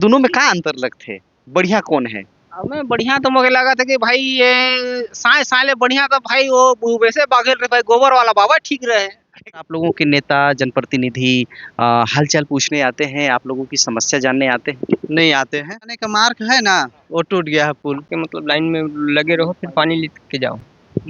दोनों में का अंतर लगथे? बढ़िया कौन है? हमें बढ़िया तो मोके लगा था कि भाई ये साए साले बढ़िया तो भाई वो वैसे बागेल रहे भाई गोबर वाला बाबा ठीक रहे। आप लोगों के नेता, जनप्रतिनिधि हालचाल पूछने आते हैं, आप लोगों की समस्या जानने आते हैं? नहीं आते हैं। आने का मार्ग है ना, वो टूट गया है पुल। के मतलब लाइन में लगे रहो फिर पानी लेके जाओ।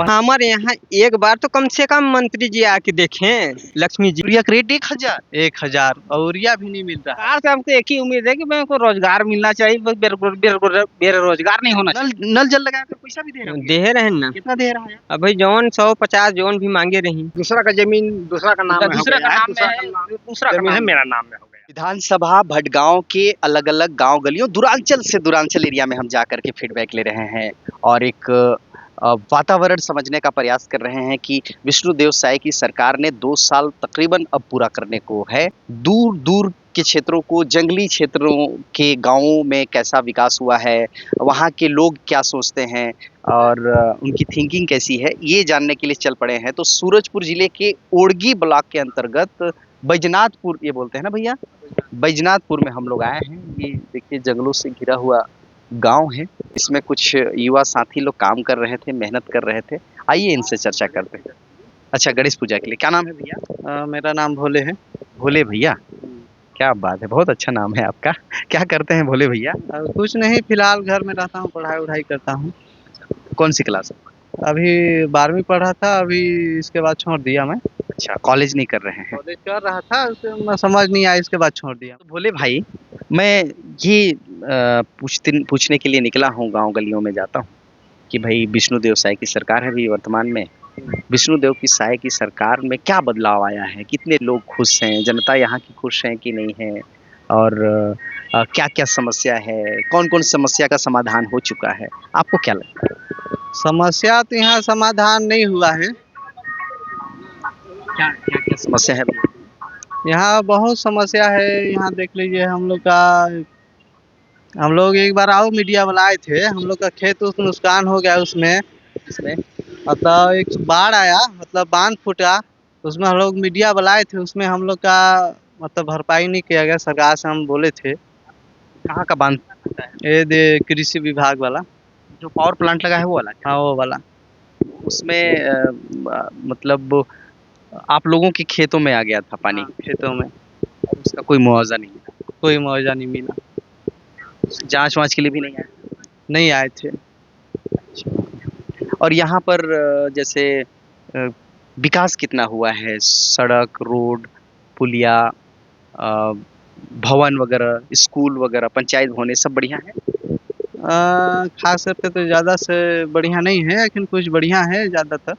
हमारे यहाँ एक बार तो कम से कम मंत्री जी आके देखें, लक्ष्मी जी। Urea crate 1000। 1000 और यूरिया भी नहीं मिल रहा। सरकार से हमको एक ही उम्मीद है कि मेरे को रोजगार मिलना चाहिए, बस बेरोजगार नहीं होना चाहिए। नल जल लगा के पैसा भी दे रहे हैं? दे रहे हैं ना। कितना दे रहा है? अब भाई जौन 150 जौन भी मांगे रही। दूसरा का जमीन दूसरा का नाम दूसरा का नाम में है, दूसरा का नाम मेरा नाम में हो गया। विधानसभा भटगांव के अलग अलग गांव गलियों दूरांचल से दूरांचल एरिया में हम जा करके फीडबैक ले रहे हैं और एक वातावरण समझने का प्रयास कर रहे हैं कि विष्णुदेव साय की सरकार ने 2 साल तकरीबन अब पूरा करने को है। दूर दूर के क्षेत्रों को, जंगली क्षेत्रों के गांवों में कैसा विकास हुआ है, वहाँ के लोग क्या सोचते हैं और उनकी थिंकिंग कैसी है, ये जानने के लिए चल पड़े हैं। तो सूरजपुर जिले के ओड़गी ब्लॉक के अंतर्गत बैजनाथपुर, ये बोलते हैं ना भैया, बैजनाथपुर में हम लोग आए हैं। ये देखिए जंगलों से घिरा हुआ गांव है। इसमें कुछ युवा साथी लोग काम कर रहे थे, मेहनत कर रहे थे। आइए इनसे चर्चा करते हैं। अच्छा, गणेश पूजा के लिए क्या नाम है भैया? मेरा नाम भोले है। भोले भैया, क्या बात है, बहुत अच्छा नाम है आपका। क्या करते हैं भोले भैया? कुछ नहीं, फिलहाल घर में रहता हूँ, पढ़ाई वढ़ाई करता हूँ। कौन सी क्लास? अभी 12वीं पढ़ा था, अभी इसके बाद छोड़ दिया मैं। अच्छा, कॉलेज नहीं कर रहे हैं? कॉलेज कर रहा था, उसके समझ नहीं आया, इसके बाद छोड़ दिया। तो भोले भाई, मैं ये पूछने के लिए निकला हूँ, गांव गलियों में जाता हूँ कि भाई विष्णुदेव साय की सरकार है अभी वर्तमान में। विष्णुदेव की साय की सरकार में क्या बदलाव आया है? कितने लोग खुश हैं? जनता यहाँ की खुश है कि नहीं है? और क्या क्या समस्या है? कौन कौन समस्या का समाधान हो चुका है? आपको क्या लगता है? समस्या तो यहाँ समाधान नहीं हुआ है। क्या क्या क्या समस्या है भैया? यहाँ बहुत समस्या है। यहाँ देख लीजिए, हम लोग एक बार आओ मीडिया वाला आए थे, हम लोग का खेत उस नुकसान हो गया उसमें। मतलब एक बाढ़ आया, मतलब बांध फूटा, उसमें हम लोग मीडिया वाला आए थे, उसमें हम लोग का मतलब भरपाई नहीं किया गया। सरकार से हम बोले थे। कहाँ का बांध? ये दे कृषि विभाग वाला। जो पावर प्लांट लगा है वो वाला? हाँ, वो वाला। उसमें मतलब आप लोगों के खेतों में आ गया था पानी? हाँ, खेतों में। उसका कोई मुआवजा नहीं मिला? कोई मुआवजा नहीं मिला। जांच वांच के लिए भी नहीं आया? नहीं आए थे। और यहाँ पर जैसे विकास कितना हुआ है? सड़क, रोड, पुलिया, अ, भवन वगैरह, स्कूल वगैरह, पंचायत भवन, सब बढ़िया है? खास करके तो ज़्यादा से बढ़िया नहीं है, लेकिन कुछ बढ़िया है ज़्यादातर,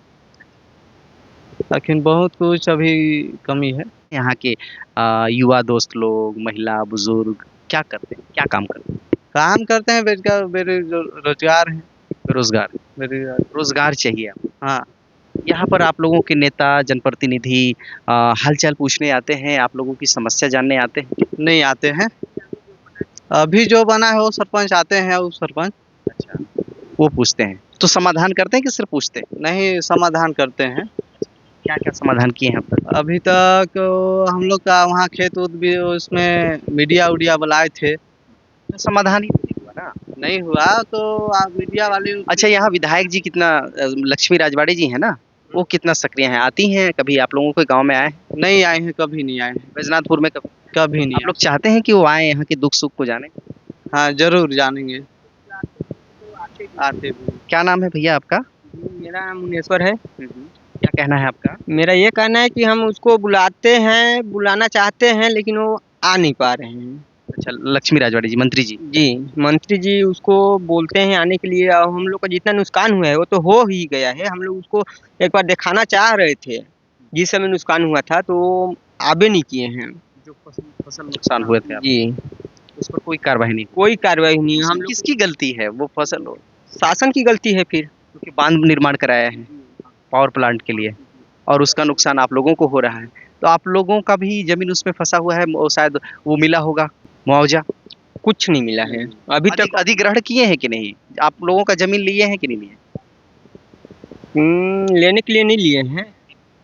लेकिन बहुत कुछ अभी कमी है। यहाँ के युवा दोस्त लोग, महिला, बुजुर्ग क्या करते हैं, क्या काम करते हैं? काम करते हैं, बेरोजगार हैं। बेरोजगार? बेरोजगार। रोजगार चाहिए आपको। हाँ। यहाँ पर आप लोगों के नेता, जनप्रतिनिधि हालचाल पूछने आते हैं, आप लोगों की समस्या जानने आते हैं? नहीं आते हैं। अभी जो बना है वो सरपंच आते हैं, वो सरपंच। अच्छा, वो पूछते हैं तो समाधान करते हैं कि सिर्फ पूछते हैं? नहीं, समाधान करते हैं। क्या क्या समाधान किए हैं अब तक? अभी तक हम लोग का वहाँ खेत उत भी, उसमें मीडिया उडिया बुलाए थे। तो समाधान ही नहीं हुआ ना? नहीं हुआ तो आप मीडिया वाले। अच्छा, यहाँ विधायक जी कितना, लक्ष्मी राजवाड़े जी हैं ना, वो कितना सक्रिय हैं? आती हैं कभी आप लोगों के गांव में? आए? नहीं आए हैं, कभी नहीं आए हैं। बैजनाथपुर में कभी? कभी नहीं आप लोग चाहते हैं कि वो आए, यहाँ के दुख सुख को जाने? हाँ, जरूर जानेंगे। आते भी। क्या नाम है भैया आपका? मेरा नाम मुनेश्वर है। क्या कहना है आपका? मेरा ये कहना है कि हम उसको बुलाना चाहते हैं, लेकिन वो आ नहीं पा रहे हैं। अच्छा, लक्ष्मी राजवाड़े जी, मंत्री जी? जी, मंत्री जी उसको बोलते हैं आने के लिए, और हम लोग का जितना नुकसान हुआ है वो तो हो ही गया है। हम लोग उसको एक बार दिखाना चाह रहे थे, जिस समय नुकसान हुआ था, तो आबे नहीं किए हैं। जो फसल नुकसान हुए थे जी, उस पर कोई कार्रवाई नहीं? कोई कार्रवाई नहीं। हम लोग किसकी गलती है? वो फसल हो, शासन की गलती है फिर। क्योंकि बांध निर्माण कराया है पावर प्लांट के लिए और उसका नुकसान आप लोगों को हो रहा है। तो आप लोगों का भी जमीन उसमें फंसा हुआ है, वो शायद वो मिला होगा मुआवजा? कुछ नहीं मिला है अभी तक। अधिग्रहण किए हैं कि नहीं? आप लोगों का जमीन लिए हैं कि नहीं लिए? लेने के लिए नहीं लिए हैं।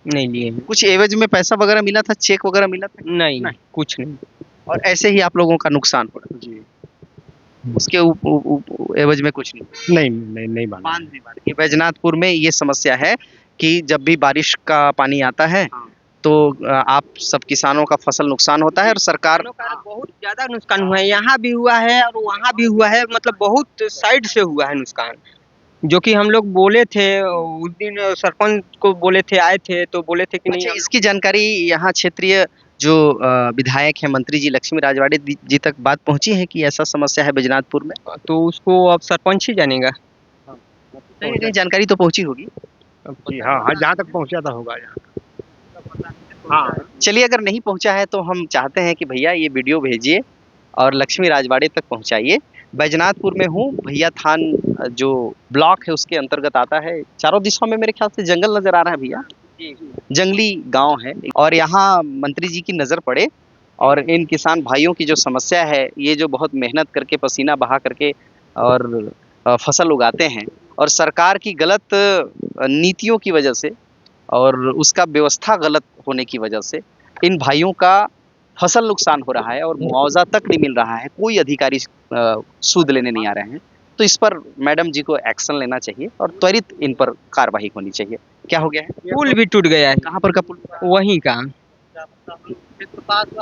नहीं लिए हैं। कुछ एवज में पैसा वगैरह मिला था, चेक वगैरह मिला था? नहीं, कुछ नहीं। और ऐसे ही आप लोगों का नुकसान हो रहा है? जी। उसके एवज में कुछ नहीं। नहीं बांधा। बांध भी बांध के बैजनाथपुर में ये समस्या है कि जब भी बारिश का पानी आता है हाँ। तो आप सब किसानों का फसल नुकसान होता है और सरकार किसानों का बहुत ज्यादा नुकसान हुआ है, यहाँ भी हुआ है और वहाँ भी हुआ है, मतलब बहुत साइड से हुआ है नुकसान। जो कि हम लोग बोले थे उस दिन, सरपंच को बोले थे, आए थे तो बोले थे कि नहीं अच्छा, इसकी जानकारी यहाँ क्षेत्रीय जो विधायक है मंत्री जी लक्ष्मी राजवाड़े जी तक बात पहुंची है कि ऐसा समस्या है बैजनाथपुर में? तो उसको अब सरपंच ही जानेगा। नहीं, जानकारी तो पहुंची होगी। जी हाँ हाँ, जहाँ तक पहुँचा था होगा यहाँ। हाँ चलिए, अगर नहीं पहुंचा है तो हम चाहते हैं कि भैया ये वीडियो भेजिए और लक्ष्मी राजवाड़े तक पहुंचाइए। बैजनाथपुर में हूँ, भैया थान जो ब्लॉक है उसके अंतर्गत आता है। चारों दिशाओं में मेरे ख्याल से जंगल नजर आ रहा है भैया, जंगली गांव है और यहाँ मंत्री जी की नज़र पड़े और इन किसान भाइयों की जो समस्या है, ये जो बहुत मेहनत करके पसीना बहा करके और फसल उगाते हैं और सरकार की गलत नीतियों की वजह से और उसका व्यवस्था गलत होने की वजह से इन भाइयों का फसल नुकसान हो रहा है और मुआवजा तक नहीं मिल रहा है। कोई अधिकारी सूद लेने नहीं आ रहे हैं। तो इस पर मैडम जी को एक्शन लेना चाहिए और त्वरित इन पर कार्रवाई होनी चाहिए। क्या हो गया है? पुल भी टूट गया है। कहाँ पर का पुल? वहीं का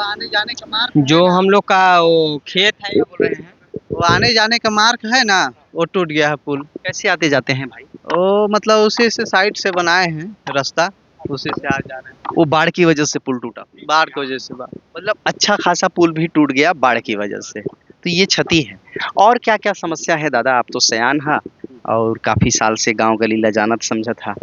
आने जाने का मार्ग जो हम लोग का वो खेत है, बोल रहे हैं वो आने जाने का मार्ग है ना, वो टूट गया है पुल। कैसे आते जाते हैं भाई? वो मतलब उसी से साइड से बनाए हैं रास्ता, उसी से आ जा रहे हैं। वो बाढ़ की वजह से पुल टूटा, बाढ़ की वजह से मतलब अच्छा खासा पुल भी टूट गया बाढ़ की वजह से। तो ये क्षति है। और क्या क्या समस्या है दादा? आप तो सयान हा और काफी साल से गांव गली ला जानत समझत हा,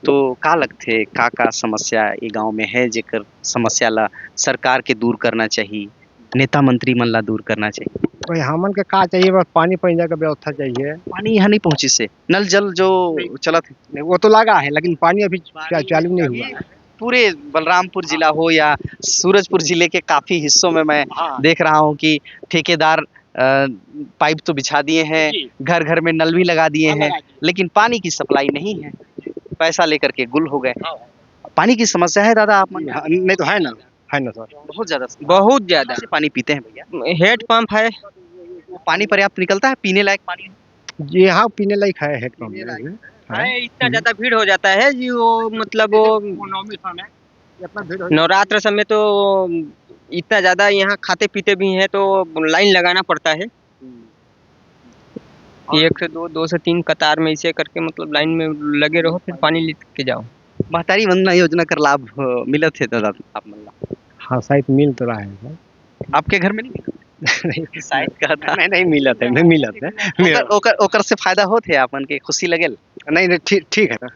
तो का लगथे का समस्या ये गांव में है जेकर समस्या ला सरकार के दूर करना चाहिए, नेता मंत्री मन ला दूर करना चाहिए? भाई हमन के का चाहिए, बस पानी पहुँचा का व्यवस्था चाहिए। पानी यहाँ नहीं पहुंची से नल जल जो चला था नहीं, वो तो लगा है लेकिन पानी अभी चालू नहीं हुआ है। पूरे बलरामपुर जिला हो या सूरजपुर जिले के काफी हिस्सों में मैं देख रहा हूँ कि ठेकेदार पाइप तो बिछा दिए हैं, घर घर में नल भी लगा दिए हैं, लेकिन पानी की सप्लाई नहीं है। पैसा लेकर के गुल हो गए। पानी की समस्या है दादा आप? नहीं तो है ना सर, बहुत ज्यादा। बहुत ज्यादा। कैसे पानी पीते हैं भैया? हेड पंप है। वो पानी पर्याप्त निकलता है? पीने लायक पानी? जी हाँ, पीने लायक है हेड पंप में। है, इतना ज्यादा भीड़ हो जाता है जी, वो मतलब वो नवरात्र समय तो इतना ज्यादा यहाँ खाते पीते भी हैं तो लाइन लगाना पड़ता है। एक से दो से तीन कतार में इसे करके मतलब लाइन में लगे रहो, फिर पानी लेके जाओ। महतारी वंदना योजना कर लाभ मिला थे दादा आप मन ला? हाँ शायद मिल तो रहा है। आपके घर में नहीं मिला? नहीं शायद कहा था। नहीं मिला था, नहीं मिला था। ओकर से फायदा होते आपन के, खुशी लगेल? नहीं ठीक है ना,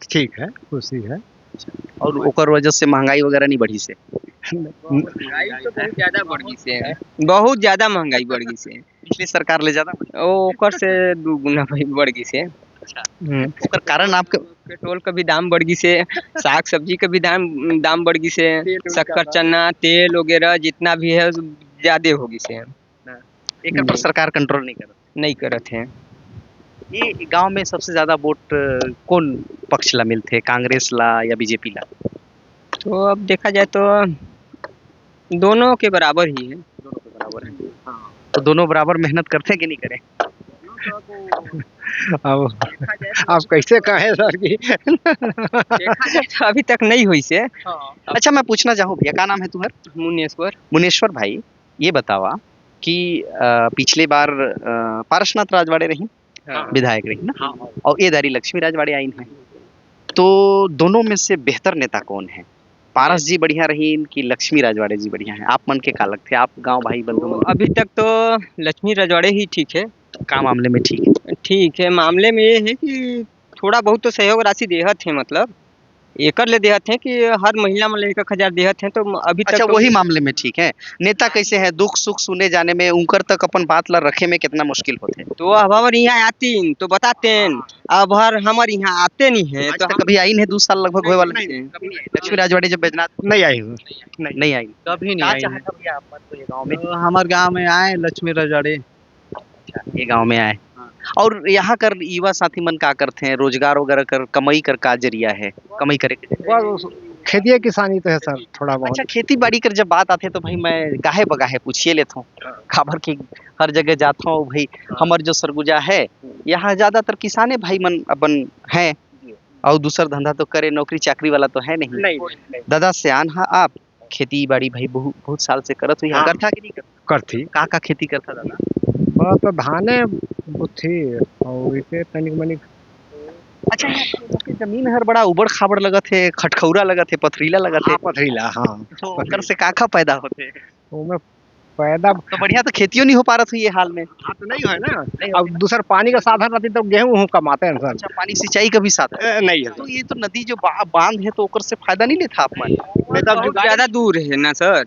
ठीक है, खुशी है। और ओकर वजह से महंगाई वगैरह नहीं बढ़ी से? महंगाई तो बहुत ज्यादा बढ़ गई से है, बहुत ज्यादा महंगाई बढ़ गई से। पिछली सरकार ले ज्यादा ओकर से 2 गुना बढ़ गई से। ओकर कारण आपके पेट्रोल का भी दाम बढ़ गई से, साग सब्जी का भी दाम बढ़ गई से, शक्कर चना तेल वगैरह जितना भी है ज्यादा हो गई से। एक पर सरकार कंट्रोल नहीं करत है। ये गांव में सबसे ज्यादा वोट कौन पक्ष ला मिलते, कांग्रेस ला या बीजेपी ला? तो अब देखा जाए तो दोनों के बराबर ही है। दोनों के बराबर है। तो दोनों बराबर मेहनत करते हैं कि नहीं करें? अब आप कैसे कहें सर की? देखा जाए तो अभी तक नहीं हुई से। अच्छा, मैं पूछना चाहूँ भैया, क्या नाम है तुम्हारा? मुनेश्वर भाई, ये बतावा कि पिछले बार पारसनाथ राजवाड़े रही विधायक रही ना, और ये दारी लक्ष्मी राजवाड़े आई है, तो दोनों में से बेहतर नेता कौन है? पारस जी बढ़िया रही कि लक्ष्मी राजवाड़े जी बढ़िया है? आप मन के का लगते, आप गांव भाई बंधु? अभी तक तो लक्ष्मी राजवाड़े ही ठीक है। का मामले में ठीक है? मामले में ये है कि थोड़ा बहुत तो सहयोग राशि देहत है, मतलब एकर ले देहत है कि हर महिला में 1,000 देहत है, तो अभी तक अच्छा, तो वही मामले में ठीक है। नेता कैसे है, दुख सुख सुने जाने में उनकर तक अपन बात ला रखे में कितना मुश्किल होते? तो अब हमारे यहाँ आती तो बताते, अब हमारे यहाँ आते नहीं है। तो कभी आई नहीं? 2 साल लगभग हुए वाले लक्ष्मी राजवाड़े जब बैजनाथ नहीं आई, नहीं आई, कभी नहीं आई। भैया आप तो ये गांव में, हमारे गांव में आए लक्ष्मी राजवाड़े, ये गांव में आए। और यहाँ कर युवा साथी मन का करते हैं, रोजगार वगैरह कर कमाई कर का जरिया है, कमाई करे के खेती किसानी तो है सर थोड़ा बहुत। अच्छा खेती बाड़ी कर जब बात आथे तो भाई मैं गाहे बगाहे पूछिए लेता हूँ काबर की हर जगह जाता हूँ भाई हमर जो सरगुजा है यहाँ ज्यादातर किसाने भाई मन अपन हैं और दूसर धंधा तो करे नौकरी चाकरी वाला तो है नहीं नहीं दादा सियान हा आप खेती बाड़ी भाई बहुत बहुत साल से करत हुई हाँ। करता कि नहीं करता करती का खेती करता दादा बड़ा तो धाने बुथी और इसे तनिक मनिक अच्छा यहाँ के जमीन हर बड़ा उबड़ खाबड़ लगत है खटखौरा लगत है पथरीला लगत है हाँ पथरीला हाँ तो ओकर से का पैदा होते उसमें पैदा तो बढ़िया तो खेतियों नहीं हो पा रहा था ये हाल में हाँ तो नहीं है ना। अब दूसर पानी का साधन रहती तो गेहूं वहूं कमाते हैं सर। अच्छा पानी सिंचाई का भी साधन नहीं है तो ये तो नदी जो बांध है तो ओकर से फायदा नहीं लेता आप मन बहुत ज्यादा दूर है ना सर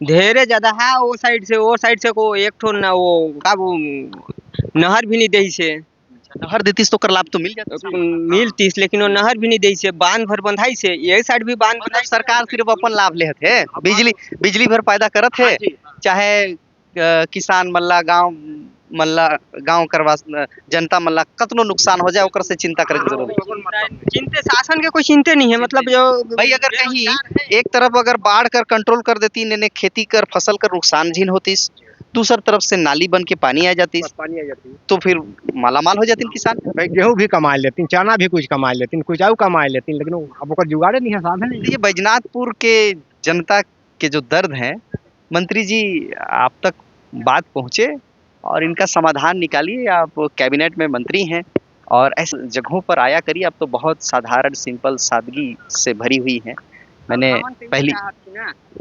ढेरे ज्यादा है वो साइड से को एक ठो ना वो का वो नहर भी नहीं दही से नहर देतीस तो कर लाभ तो मिल जाता मिलतीस लेकिन वो नहर भी नहीं दही से बांध भर बंधाई से यही साइड भी बांध मतलब बंधाई सरकार सिर्फ अपन लाभ लेत है बिजली भर पैदा करत है चाहे किसान मल्ला गांव करवा जनता मल्ला कतनो नुकसान हो जाए ओकर से चिंता करे की जरूरत नहीं चिंते शासन के कोई चिंते नहीं है मतलब जो भाई अगर कहीं एक तरफ अगर बाढ़ कर कंट्रोल कर देती ने खेती कर फसल कर नुकसान झीन होतीस दूसर तरफ से नाली बन के पानी आ जाती पानी आ जाती तो फिर मालामाल हो जाती किसान भाई गेहूं भी कमा लेती चना भी कुछ कमा लेती कुछ और कमा लेती लेकिन अब ओकर जुगाड़े नहीं है साधन ये बैजनाथपुर के जनता के जो दर्द है मंत्री जी आप तक बात पहुंचे और इनका समाधान निकालिए आप कैबिनेट में मंत्री हैं और ऐसे जगहों पर आया करिए आप तो बहुत साधारण सिंपल सादगी से भरी हुई है मैंने पहली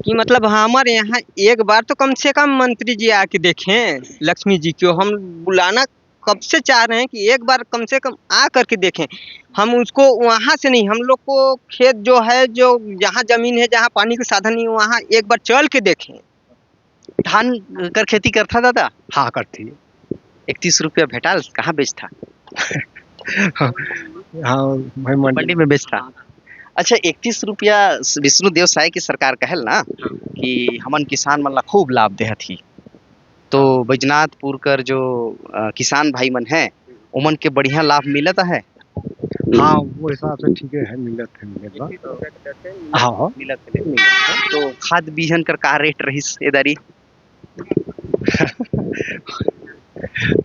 कि मतलब हमारे यहाँ एक बार तो कम से कम मंत्री जी आके देखें लक्ष्मी जी को हम बुलाना कब से चाह रहे हैं कि एक बार कम से कम आ करके देखें हम उसको वहाँ से नहीं हम लोग को खेत जो है जो जहाँ जमीन है जहाँ पानी के साधन नहीं वहाँ एक बार चल के देखें धान कर खेती करता दादा हाँ करती 31 रुपया भेटाल कहाँ बेचता हाँ भाई मंडी में बेचता अच्छा 31 रुपया विष्णु देव साय की सरकार कहल ना कि हमन किसान मन ला खूब लाभ देहत थी तो बैजनाथपुर कर जो किसान भाई मन हैं उमन के बढ़िया लाभ मिलता है हाँ वो हिसाब से ठीक है मिलत हाँ मिलत है तो खाद बीहन कर का रेट रहीस एदारी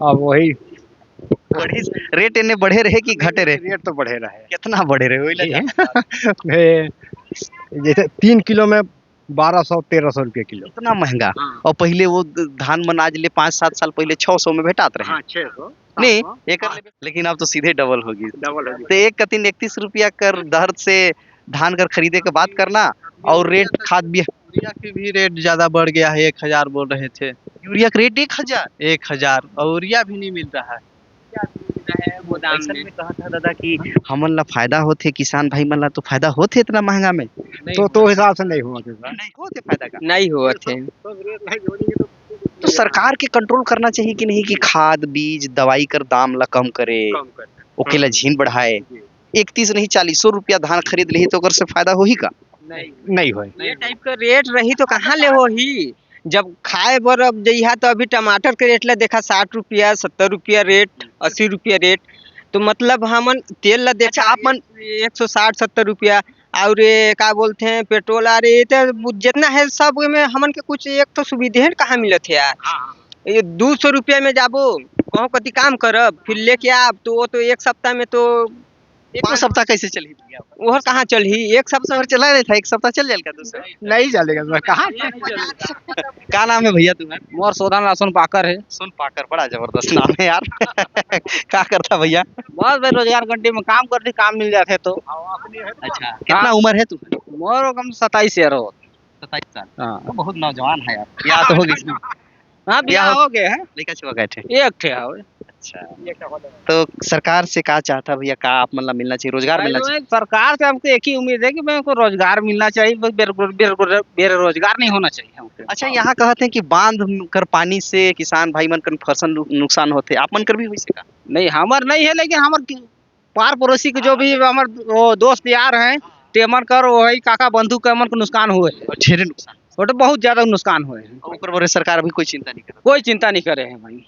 अब वही बढ़ी रेट इन्हें बढ़े रहे कि घटे रहे रेट तो बढ़े रहे कितना बढ़े रहे जैसे 3 किलो में 1200-1300 रुपये किलो इतना महंगा और पहले वो धान मन आज ले 5-7 साल पहले 600 में भेटात रहे 600 नहीं एक लेकिन अब तो सीधे डबल होगी तो एक कतीन 31 रुपया कर दर से धान कर खरीदे के बात करना और रेट खाद भी यूरिया की भी रेट ज्यादा बढ़ गया है 1000 बोल रहे थे यूरिया का रेट 1000 और यूरिया भी नहीं मिल रहा है ऐसा में कहा था दादा कि हमन ला फायदा होते किसान भाई मन ला तो फायदा होते इतना महंगा में तो हिसाब से नहीं हुआ नहीं होते फायदा का नहीं हुआ थे तो सरकार के कंट्रोल करना चाहिए कि नहीं कि खाद बीज दवाई कर दाम ला कम करे ओकेला झीन बढ़ाए 31 नहीं 40 रुपया धान खरीद ली तो से फायदा हो ही का नहीं हो ये टाइप का रेट रही तो कहाँ ले हो ही जब खाए बर अब जइहा तो अभी टमाटर के रेट ला देखा 60 रुपया 70 रुपया रेट 80 रुपया रेट तो मतलब हमन तेल ला देखा आप मन 160-70 रुपया और ये का बोलते हैं पेट्रोल अरे तो जितना है सब में हमन के कुछ एक तो सुविधा कहाँ मिलत है यार ये 200 रुपया में जाबो कहूँ कति काम करब फिर लेके आप तो वो तो एक सप्ताह में तो एक सप्ताह कैसे चली वो कहाँ चल ही एक सप्ताह चला नहीं था एक सप्ताह चल जाएगा दूसरा नहीं चलेगा कहाँ क्या नाम है भैया तुम्हारा मोर सोधान सोन पाकर है सोन पाकर बड़ा जबरदस्त नाम है यार क्या करता भैया बस भाई रोजगार घंटे में काम करते काम मिल जाते तो अच्छा कितना उम्र है तुम्हारी मोर कम 27 ईयर हो 27 साल हाँ तो बहुत नौजवान है यार या तो हो गई हाँ ब्याह हो गए हैं लड़का छुआ गए थे एक थे अच्छा तो सरकार से क्या चाहता भैया का आप मतलब मिलना चाहिए रोजगार मिलना चाहिए सरकार से हमको एक ही उम्मीद है कि मैं को रोजगार मिलना चाहिए बेरोजगार नहीं होना चाहिए हमको अच्छा यहाँ कहते हैं कि बांध कर पानी से किसान भाई मन कर फसल नुकसान होते आप मन कर भी हुई से का नहीं हमार नहीं है लेकिन हमार पार पड़ोसी के जो भी हमार वो दोस्त यार हैं टेमर कर वही काका बंधु के मन को नुकसान हुए ढेरे नुकसान वो तो बहुत ज्यादा नुकसान हुए हैं ऊपर बोले सरकार अभी कोई चिंता नहीं कर कोई चिंता नहीं करे हैं भाई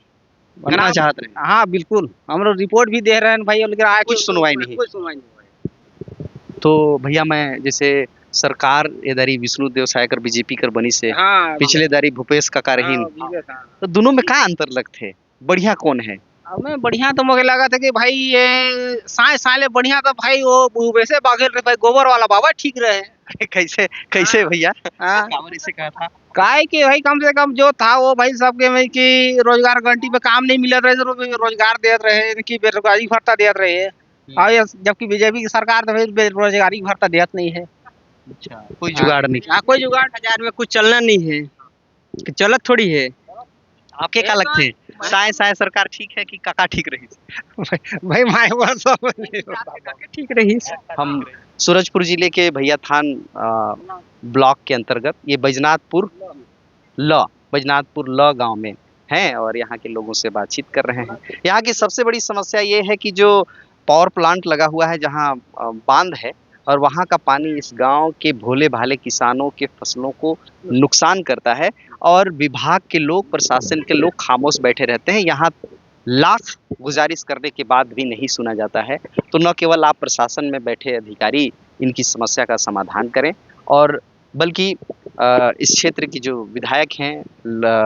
करना चाहते रहे हाँ बिल्कुल हम लोग रिपोर्ट भी दे रहे हैं भाई लेकिन आया कुछ सुनवाई नहीं कोई सुनवाई नहीं तो भैया मैं जैसे सरकार ये दारी विष्णु देव साय कर बीजेपी कर बनी से हाँ पिछले दारी भूपेश काका रहीन, हाँ। तो दोनों में का अंतर लगथे? बढ़िया कौन है? हमें बढ़िया तो मुझे लगा था कि भाई ये साय साले बढ़िया तो भाई वो वैसे बागेल रहे भाई गोबर वाला बाबा ठीक रहे। कैसे कैसे भैया? हाँ कांवर इसे कहा था। काय कि भाई कम से कम जो था वो भाई सबके में कि रोजगार गारंटी पे काम नहीं मिल रहे तो रोजगार देते रहे, इनकी बेरोजगारी भत्ता देते रहे। और जबकि बीजेपी की सरकार तो भाई बेरोजगारी भत्ता देत नहीं है। अच्छा, कोई जुगाड़ नहीं। हाँ कोई जुगाड़ 1000 में कुछ चलना नहीं है, कि चलत थोड़ी है। आपके क्या लगते? साय साय सरकार ठीक है कि काका ठीक रही? भाई माय वो सब ठीक रही। हम सूरजपुर जिले के भैया थान ब्लॉक के अंतर्गत ये बैजनाथपुर ल गांव में हैं और यहाँ के लोगों से बातचीत कर रहे हैं। यहाँ की सबसे बड़ी समस्या ये है कि जो पावर प्लांट लगा हुआ है जहाँ बांध है और वहाँ का पानी इस गांव के भोले भाले किसानों के फसलों को नुकसान करता है और विभाग के लोग, प्रशासन के लोग खामोश बैठे रहते हैं। यहाँ लाख गुजारिश करने के बाद भी नहीं सुना जाता है। तो न केवल आप प्रशासन में बैठे अधिकारी इनकी समस्या का समाधान करें और बल्कि इस क्षेत्र की जो विधायक हैं,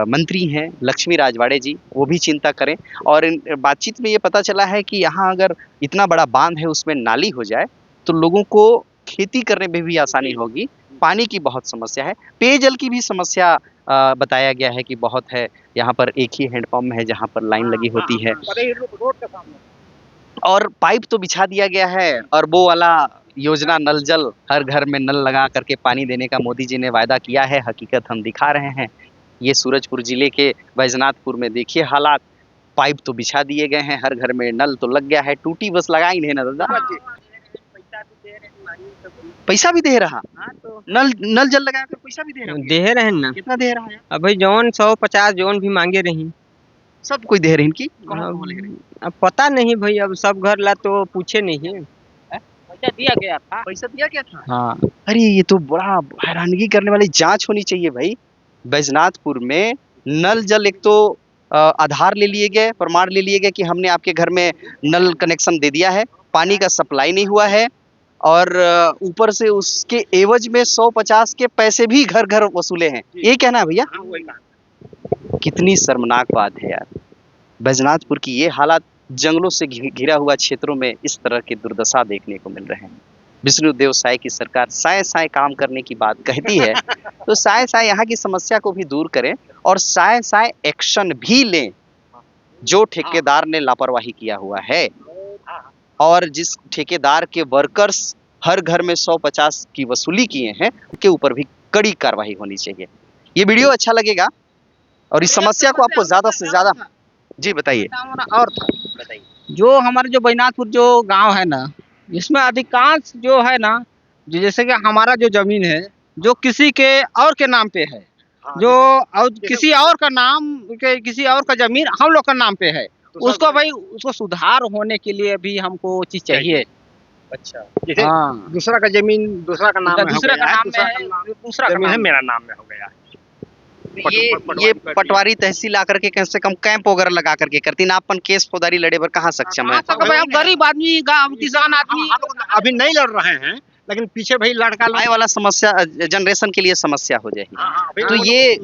मंत्री हैं लक्ष्मी राजवाड़े जी, वो भी चिंता करें। और इन बातचीत में ये पता चला है कि यहाँ अगर इतना बड़ा बांध है उसमें नाली हो जाए तो लोगों को खेती करने में भी आसानी होगी। पानी की बहुत समस्या है, पेयजल की भी समस्या बताया गया है कि बहुत है। यहाँ पर एक ही हैंडपंप है जहाँ पर लाइन लगी होती है और पाइप तो बिछा दिया गया है और वो वाला योजना नल जल, हर घर में नल लगा करके पानी देने का मोदी जी ने वायदा किया है, हकीकत हम दिखा रहे हैं। ये सूरजपुर जिले के बैजनाथपुर में देखिए हालात, पाइप तो बिछा दिए गए हैं, हर घर में नल तो लग गया है, टूटी बस लगाई नहीं ना दादा। पैसा भी दे रहा? नल जल लगा कर पैसा भी दे रहा? दे रहे हैं ना। कितना दे रहा है? अब भाई जौन 150 जौन भी मांगे रही सब कोई दे रहे हैं इनकी? अब पता नहीं भाई, अब सब घर ला तो पूछे नहीं है। पैसा दिया गया था। पैसा दिया गया था? हाँ अरे ये तो बड़ा हैरानगी करने वाली जांच होनी चाहिए भाई। बैजनाथपुर में नल जल, एक तो आधार ले लिए गए, प्रमाण ले लिए गए कि हमने आपके घर में नल कनेक्शन दे दिया है, पानी का सप्लाई नहीं हुआ है और ऊपर से उसके एवज में 150 के पैसे भी घर घर वसूले हैं। ये कहना है भैया? कितनी शर्मनाक बात है यार। बैजनाथपुर की ये हालात, जंगलों से घिरा हुआ क्षेत्रों में इस तरह की दुर्दशा देखने को मिल रहे हैं। विष्णु देव साय की सरकार साय साय काम करने की बात कहती है तो साय साय यहाँ की समस्या को भी दूर करें और साय साय एक्शन भी लें। जो ठेकेदार ने लापरवाही किया हुआ है और जिस ठेकेदार के वर्कर्स हर घर में 150 की वसूली किए हैं उनके ऊपर भी कड़ी कार्रवाई होनी चाहिए। ये वीडियो अच्छा लगेगा और इस समस्या को आपको ज्यादा से ज्यादा जी बताइए। और था जो हमारे जो बैजनाथपुर जो गांव है ना, इसमें अधिकांश जो है ना, जो जैसे कि हमारा जो जमीन है जो किसी के और के नाम पे है, जो और किसी और का नाम के किसी और का जमीन हम लोग का नाम पे है, उसको भाई उसको सुधार होने के लिए भी हमको चीज चाहिए। अच्छा, जैसे हाँ दूसरा का जमीन दूसरा का नाम में हो दूसरा का गया है, नाम में है, दूसरा का जमीन है नाम मेरा नाम में हो गया। ये पटवारी तहसील आकर के कम से कम कैंप वगैरह लगा करके करती ना, अपन केस फौजदारी लड़े पर कहाँ सक्षम है? हम गरीब आदमी गाँव किसान आदमी अभी नहीं लड़ रहे हैं लेकिन पीछे भाई लड़का आने वाला समस्या जनरेशन के लिए समस्या हो जाएगी। तो ये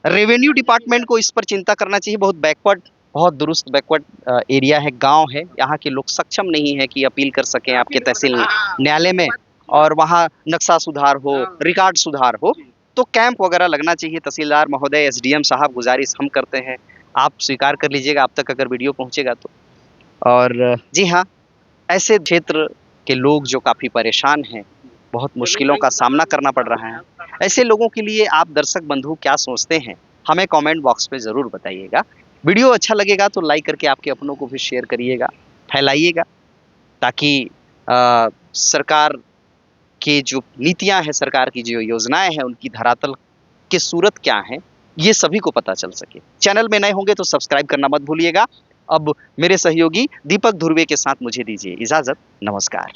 रेवेन्यू डिपार्टमेंट को इस पर चिंता करना चाहिए। बहुत बैकवर्ड, बहुत दुरुस्त बैकवर्ड एरिया है, गांव है, यहाँ के लोग सक्षम नहीं है कि अपील कर सकें आपके तहसील न्यायालय में और वहाँ नक्शा सुधार हो, रिकॉर्ड सुधार हो। तो कैंप वगैरह लगना चाहिए। तहसीलदार महोदय, एसडीएम साहब, गुजारिश हम करते हैं, आप स्वीकार कर लीजिएगा आप तक अगर वीडियो पहुँचेगा तो। और जी हाँ, ऐसे क्षेत्र के लोग जो काफ़ी परेशान हैं, बहुत मुश्किलों का सामना करना पड़ रहा है, ऐसे लोगों के लिए आप दर्शक बंधु क्या सोचते हैं हमें कमेंट बॉक्स में ज़रूर बताइएगा। वीडियो अच्छा लगेगा तो लाइक करके आपके अपनों को भी शेयर करिएगा, फैलाइएगा, ताकि सरकार की जो नीतियां हैं, सरकार की जो योजनाएं हैं, उनकी धरातल की सूरत क्या है ये सभी को पता चल सके। चैनल में नए होंगे तो सब्सक्राइब करना मत भूलिएगा। अब मेरे सहयोगी दीपक धुर्वे के साथ मुझे दीजिए इजाज़त। नमस्कार।